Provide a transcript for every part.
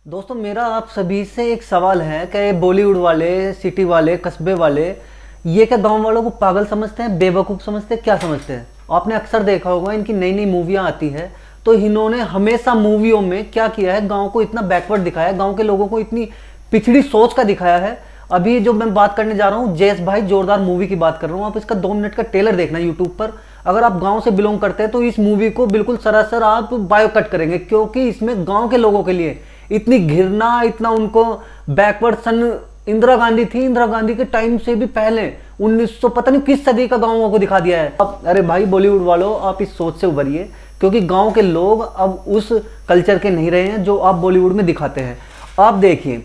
दोस्तों मेरा आप सभी से एक सवाल है कि बॉलीवुड वाले, सिटी वाले, कस्बे वाले ये क्या गांव वालों को पागल समझते हैं, बेवकूफ़ समझते हैं, क्या समझते हैं? आपने अक्सर देखा होगा इनकी नई नई मूवियाँ आती है तो इन्होंने हमेशा मूवियों में क्या किया है, गांव को इतना बैकवर्ड दिखाया है, गांव के लोगों को इतनी पिछड़ी सोच का दिखाया है। अभी जो मैं बात करने जा रहा हूँ जयेश भाई जोरदार मूवी की बात कर रहा हूँ, आप इसका 2 मिनट का ट्रेलर देखना यूट्यूब पर। अगर आप गांव से बिलोंग करते हैं तो इस मूवी को बिल्कुल सरासर आप बायो कट करेंगे, क्योंकि इसमें गांव के लोगों के लिए इतनी घृणा, इतना उनको बैकवर्ड सन इंदिरा गांधी थी, इंदिरा गांधी के टाइम से भी पहले 1900 पता नहीं किस सदी का गांवों को दिखा दिया है। अब अरे भाई बॉलीवुड वालों, आप इस सोच से उभरिए, क्योंकि गांव के लोग अब उस कल्चर के नहीं रहे हैं जो आप बॉलीवुड में दिखाते हैं। आप देखिए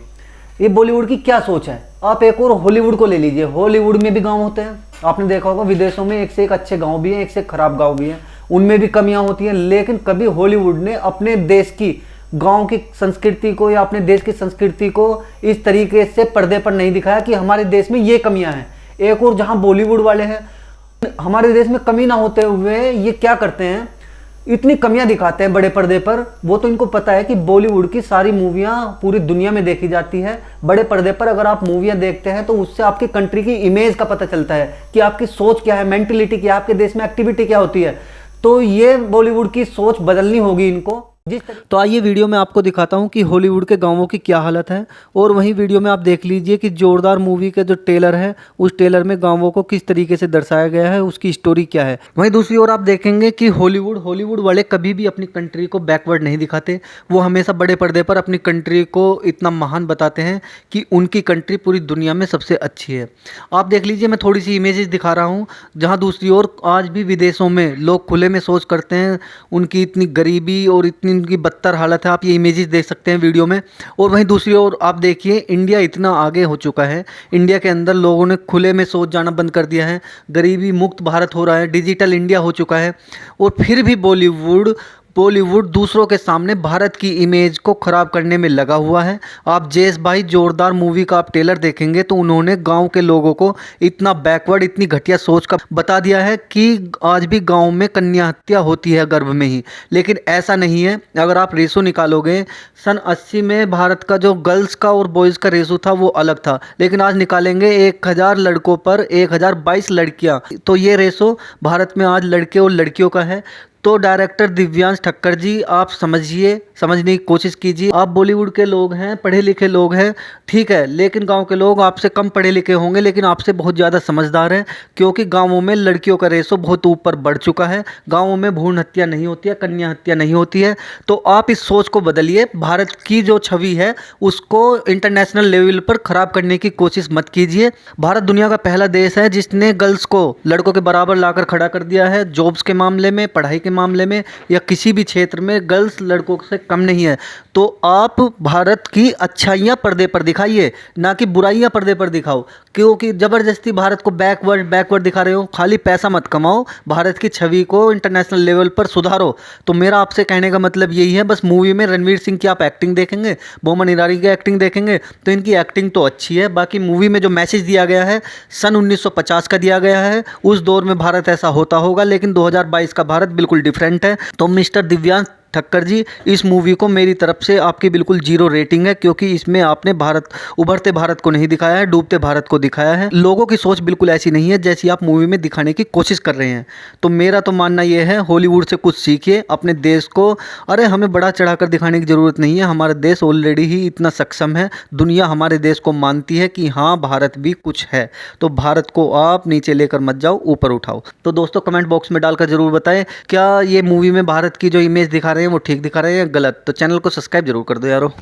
ये बॉलीवुड की क्या सोच है। आप एक और हॉलीवुड को ले लीजिए, हॉलीवुड में भी गांव होते हैं, आपने देखा होगा विदेशों में एक से एक अच्छे गांव भी हैं, एक से एक खराब गांव भी हैं, उनमें भी कमियां होती हैं। लेकिन कभी हॉलीवुड ने अपने देश की गांव की संस्कृति को या अपने देश की संस्कृति को इस तरीके से पर्दे पर नहीं दिखाया कि हमारे देश में ये कमियां हैं। एक और जहां बॉलीवुड वाले हैं, हमारे देश में कमी ना होते हुए ये क्या करते हैं, इतनी कमियां दिखाते हैं बड़े पर्दे पर। वो तो इनको पता है कि बॉलीवुड की सारी मूवियां पूरी दुनिया में देखी जाती है। बड़े पर्दे पर अगर आप मूवियां देखते हैं तो उससे आपकी कंट्री की इमेज का पता चलता है कि आपकी सोच क्या है, मेंटेलिटी क्या है, आपके देश में एक्टिविटी क्या होती है। तो ये बॉलीवुड की सोच बदलनी होगी इनको। तो आइए वीडियो में आपको दिखाता हूं कि हॉलीवुड के गांवों की क्या हालत है, और वहीं वीडियो में आप देख लीजिए कि जोरदार मूवी का जो ट्रेलर है उस ट्रेलर में गांवों को किस तरीके से दर्शाया गया है, उसकी स्टोरी क्या है। वहीं दूसरी ओर आप देखेंगे कि हॉलीवुड वाले कभी भी अपनी कंट्री को बैकवर्ड नहीं दिखाते। वो हमेशा बड़े पर्दे पर अपनी कंट्री को इतना महान बताते हैं कि उनकी कंट्री पूरी दुनिया में सबसे अच्छी है। आप देख लीजिए, मैं थोड़ी सी इमेजेस दिखा रहा हूँ जहाँ दूसरी ओर आज भी विदेशों में लोग खुले में शौच करते हैं, उनकी इतनी गरीबी और इतनी उनकी बदतर हालत है। आप ये इमेजेस देख सकते हैं वीडियो में। और वहीं दूसरी ओर आप देखिए इंडिया इतना आगे हो चुका है, इंडिया के अंदर लोगों ने खुले में शौच जाना बंद कर दिया है, गरीबी मुक्त भारत हो रहा है, डिजिटल इंडिया हो चुका है। और फिर भी बॉलीवुड दूसरों के सामने भारत की इमेज को ख़राब करने में लगा हुआ है। आप जयेश भाई जोरदार मूवी का आप ट्रेलर देखेंगे तो उन्होंने गांव के लोगों को इतना बैकवर्ड, इतनी घटिया सोच का बता दिया है कि आज भी गांव में कन्या हत्या होती है गर्भ में ही। लेकिन ऐसा नहीं है। अगर आप रेशो निकालोगे, सन 80 में भारत का जो गर्ल्स का और बॉयज़ का रेशो था वो अलग था, लेकिन आज निकालेंगे 1000 लड़कों पर 1022 लड़कियाँ, तो ये रेशो भारत में आज लड़के और लड़कियों का है। तो डायरेक्टर दिव्यांश ठक्कर जी, आप समझिए, समझने की कोशिश कीजिए। आप बॉलीवुड के लोग हैं, पढ़े लिखे लोग हैं, ठीक है, लेकिन गांव के लोग आपसे कम पढ़े लिखे होंगे लेकिन आपसे बहुत ज़्यादा समझदार हैं, क्योंकि गांवों में लड़कियों का रेशो बहुत ऊपर बढ़ चुका है। गांवों में भ्रूण हत्या नहीं होती है, कन्या हत्या नहीं होती है। तो आप इस सोच को बदलिए। भारत की जो छवि है उसको इंटरनेशनल लेवल पर ख़राब करने की कोशिश मत कीजिए। भारत दुनिया का पहला देश है जिसने गर्ल्स को लड़कों के बराबर लाकर खड़ा कर दिया है। जॉब्स के मामले में, पढ़ाई के मामले में या किसी भी क्षेत्र में गर्ल्स लड़कों से कम नहीं है। तो आप भारत की अच्छाइयाँ पर्दे पर दिखाइए, ना कि बुराइयाँ पर्दे पर दिखाओ, क्योंकि ज़बरदस्ती भारत को बैकवर्ड दिखा रहे हो। खाली पैसा मत कमाओ, भारत की छवि को इंटरनेशनल लेवल पर सुधारो। तो मेरा आपसे कहने का मतलब यही है। बस मूवी में रणवीर सिंह की आप एक्टिंग देखेंगे, बोमन ईरानी की एक्टिंग देखेंगे तो इनकी एक्टिंग तो अच्छी है, बाकी मूवी में जो मैसेज दिया गया है सन 1950 का दिया गया है। उस दौर में भारत ऐसा होता होगा, लेकिन 2022 का भारत बिल्कुल डिफरेंट है। तो मिस्टर दिव्यांश ठक्कर जी, इस मूवी को मेरी तरफ से आपकी बिल्कुल 0 रेटिंग है, क्योंकि इसमें आपने उभरते भारत को नहीं दिखाया है, डूबते भारत को दिखाया है। लोगों की सोच बिल्कुल ऐसी नहीं है जैसी आप मूवी में दिखाने की कोशिश कर रहे हैं। तो मेरा तो मानना यह है, हॉलीवुड से कुछ सीखिए अपने देश को। अरे हमें बड़ा चढ़ाकर दिखाने की ज़रूरत नहीं है, हमारा देश ऑलरेडी ही इतना सक्षम है, दुनिया हमारे देश को मानती है कि हाँ भारत भी कुछ है। तो भारत को आप नीचे लेकर मत जाओ, ऊपर उठाओ। तो दोस्तों कमेंट बॉक्स में डालकर ज़रूर बताएं, क्या ये मूवी में भारत की जो इमेज दिखा रहे हैं वो ठीक दिखा रहे हैं या गलत। तो चैनल को सब्सक्राइब जरूर कर दो यारो।